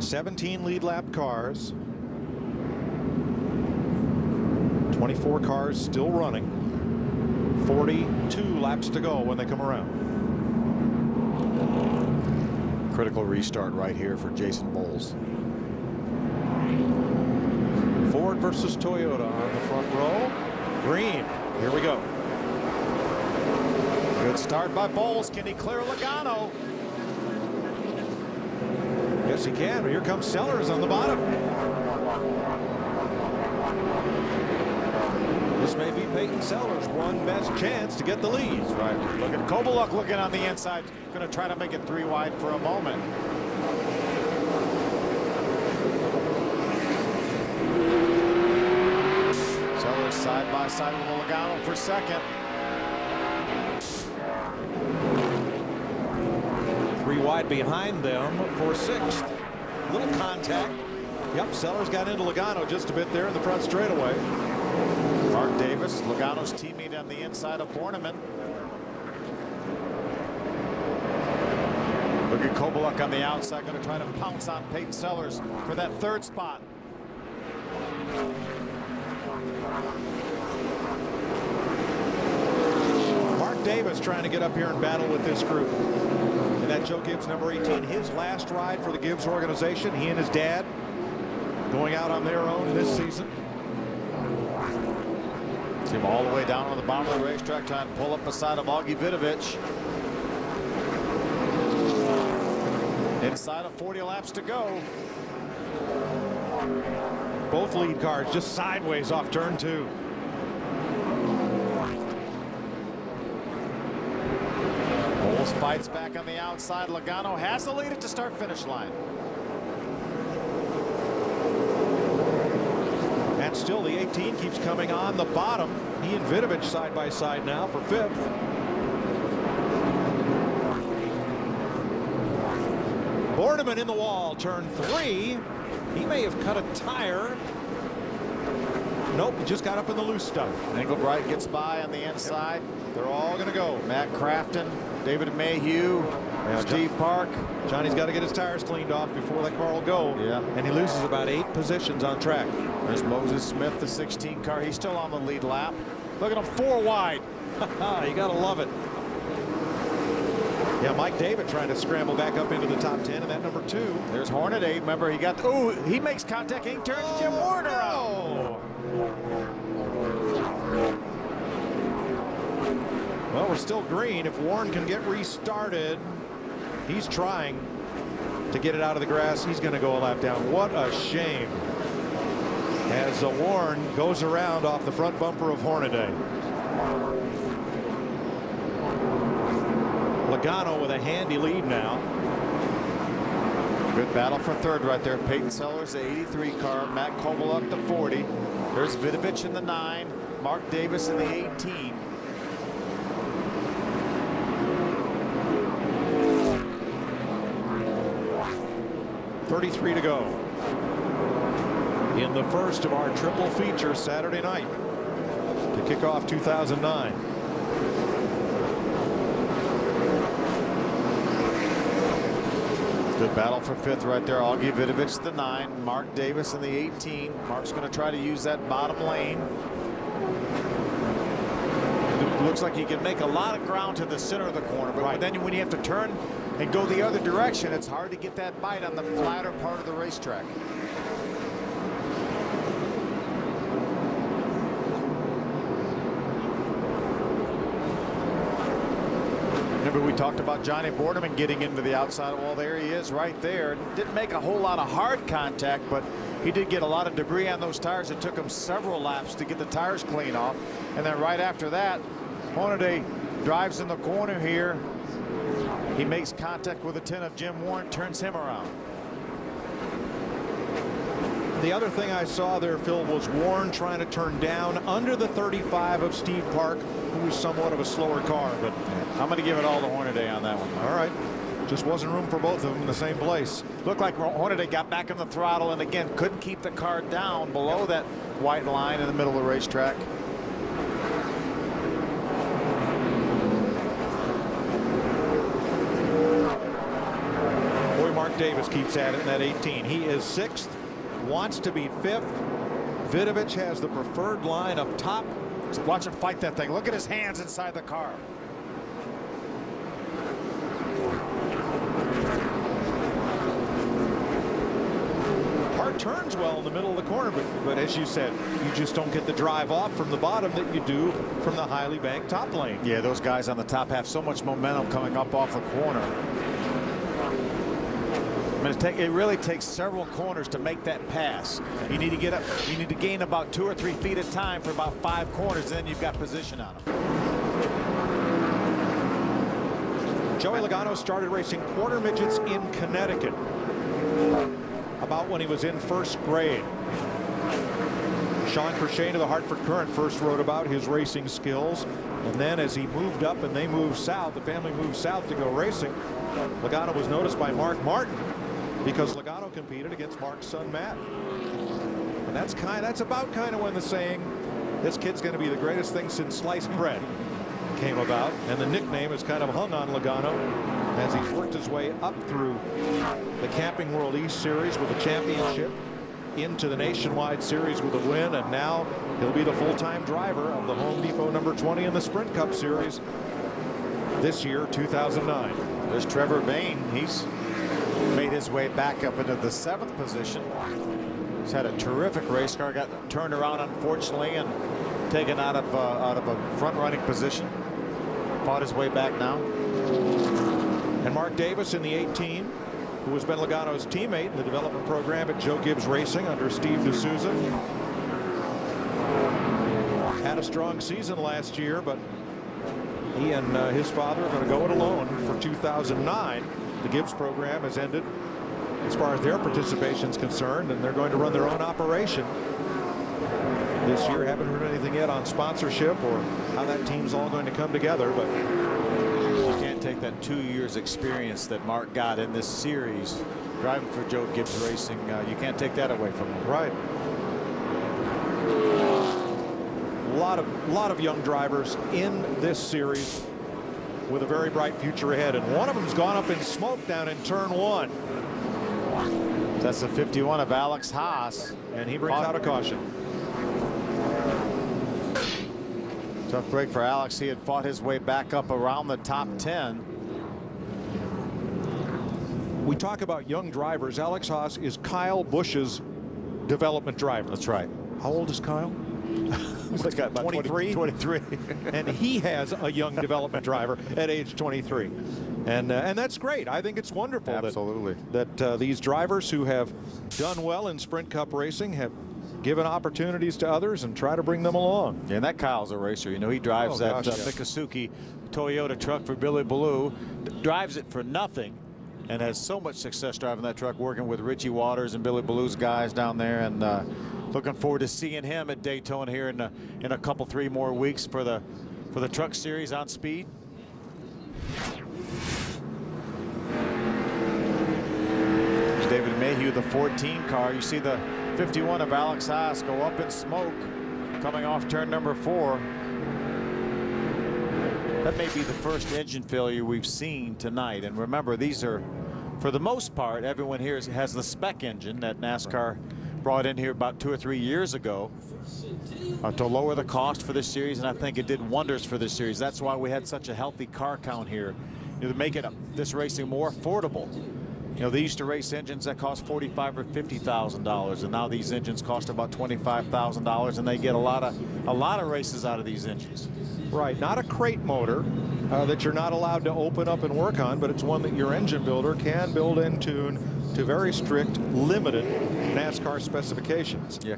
17 lead lap cars. 24 cars still running. 42 laps to go when they come around. Critical restart right here for Jason Bowles. Ford versus Toyota on the front row. Green. Here we go. Good start by Bowles. Can he clear Logano? Yes, he can. But here comes Sellers on the bottom. This may be Peyton Sellers' one best chance to get the lead. Right. Look at Kovaluk looking on the inside. Going to try to make it 3 wide for a moment. Sellers side by side with Logano for second. 3 wide behind them for 6th. Little contact. Yep, Sellers got into Logano just a bit there in the front straightaway. Mark Davis, Logano's teammate on the inside of Borneman. Look at Kovaluk on the outside, going to try to pounce on Peyton Sellers for that 3rd spot. Mark Davis trying to get up here and battle with this group. And that Joe Gibbs, number 18, his last ride for the Gibbs organization. He and his dad going out on their own this season. See him all the way down on the bottom of the racetrack trying to pull up beside of Augie Vidovich. Inside of 40 laps to go. Both lead cars just sideways off turn 2. Bowles fights back on the outside. Logano has the lead at the start-finish line. And still the 18 keeps coming on the bottom. He and Vidovich side by side now for 5th. Borneman in the wall, turn 3. He may have cut a tire. Nope, he just got up in the loose stuff. Engelbright gets by on the inside. They're all going to go. Matt Crafton, David Mayhew, Steve Park. Johnny's got to get his tires cleaned off before that car will go. Yeah. And he loses about 8 positions on track. There's Moses Smith, the 16 car. He's still on the lead lap. Look at him, 4 wide. You got to love it. Yeah, Mike David trying to scramble back up into the top 10 and that number 2. There's Hornaday. Remember, he got, he makes contact. He turns Jim Warner out. Well, we're still green. If Warren can get restarted, he's trying to get it out of the grass. He's going to go a lap down. What a shame. As Warren goes around off the front bumper of Hornaday. Logano with a handy lead now. Good battle for 3rd right there. Peyton Sellers, the 83 car. Matt Kovaluk, the 40. There's Vidovich in the 9. Mark Davis in the 18. .33 to go in the first of our triple feature Saturday night to kick off 2009. Good battle for 5th right there. Augie Vidovich the 9. Mark Davis in the 18. Mark's going to try to use that bottom lane. It looks like he can make a lot of ground to the center of the corner, but then when you have to turn and go the other direction, it's hard to get that bite on the flatter part of the racetrack. Remember, we talked about Johnny Borneman getting into the outside. Well, there he is right there. Didn't make a whole lot of hard contact, but he did get a lot of debris on those tires. It took him several laps to get the tires clean off. And then right after that, Hornaday drives in the corner here. He makes contact with the 10 of Jim Warren, turns him around. The other thing I saw there, Phil, was Warren trying to turn down under the 35 of Steve Park, who was somewhat of a slower car. But I'm going to give it all to Hornaday on that one. All right. Just wasn't room for both of them in the same place. Looked like Hornaday got back in the throttle and again couldn't keep the car down below that white line in the middle of the racetrack. Davis keeps at it in that 18. He is 6th, wants to be 5th. Vidovich has the preferred line up top. So watch him fight that thing. Look at his hands inside the car. Hart turns well in the middle of the corner, but as you said, you just don't get the drive off from the bottom that you do from the highly banked top lane. Yeah, those guys on the top have so much momentum coming up off the corner. I mean, it really takes several corners to make that pass. You need to get up. You need to gain about 2 or 3 feet at a time for about 5 corners, and then you've got position on them. Joey Logano started racing quarter midgets in Connecticut about when he was in 1st grade. Sean Crochet of the Hartford Courant first wrote about his racing skills, and then as he moved up and they moved south, the family moved south to go racing, Logano was noticed by Mark Martin because Logano competed against Mark's son Matt. And that's about kind of when the saying, this kid's going to be the greatest thing since sliced bread, came about. And the nickname is kind of hung on Logano as he's worked his way up through the Camping World East Series with a championship, into the Nationwide Series with a win, and now he'll be the full-time driver of the Home Depot number 20 in the Sprint Cup Series this year, 2009. There's Trevor Bayne. He's made his way back up into the 7th position. He's had a terrific race car, got turned around unfortunately and taken out of a front-running position. Fought his way back now. And Mark Davis in the 18, who has been Logano's teammate in the development program at Joe Gibbs Racing under Steve D'Souza. Had a strong season last year, but he and his father are going to go it alone for 2009. The Gibbs program has ended as far as their participation is concerned, and they're going to run their own operation this year. Haven't heard anything yet on sponsorship or how that team's all going to come together, but you can't take that 2 years experience that Mark got in this series driving for Joe Gibbs Racing. You can't take that away from him. Right. A lot of young drivers in this series with a very bright future ahead, and one of them's gone up in smoke down in turn 1. That's the 51 of Alex Haas, and he brings out a caution. Tough break for Alex. He had fought his way back up around the top 10. We talk about young drivers. Alex Haas is Kyle Busch's development driver. That's right. How old is Kyle? He's like about 23. 23. And he has a young development driver at age 23. And that's great. I think it's wonderful. Absolutely. That these drivers who have done well in Sprint Cup racing have given opportunities to others and try to bring them along. Yeah, and that Kyle's a racer. You know, he drives that Mikasuki Toyota truck for Billy Ballou, drives it for nothing, and has so much success driving that truck, working with Richie Waters and Billy Ballou's guys down there. And looking forward to seeing him at Daytona here in a couple, 3 more weeks for the truck series on speed. There's David Mayhew, the 14 car. You see the 51 of Alex Haas go up in smoke coming off turn number 4. That may be the first engine failure we've seen tonight. And remember, these are, for the most part, everyone here has the spec engine that NASCAR brought in here about 2 or 3 years ago to lower the cost for this series, and I think it did wonders for this series. That's why we had such a healthy car count here, to make it this racing more affordable. You know, they used to race engines that cost $45,000 or $50,000, and now these engines cost about $25,000, and they get a lot of races out of these engines. Right, not a crate motor that you're not allowed to open up and work on, but it's one that your engine builder can build and tune to very strict, limited NASCAR specifications. Yeah.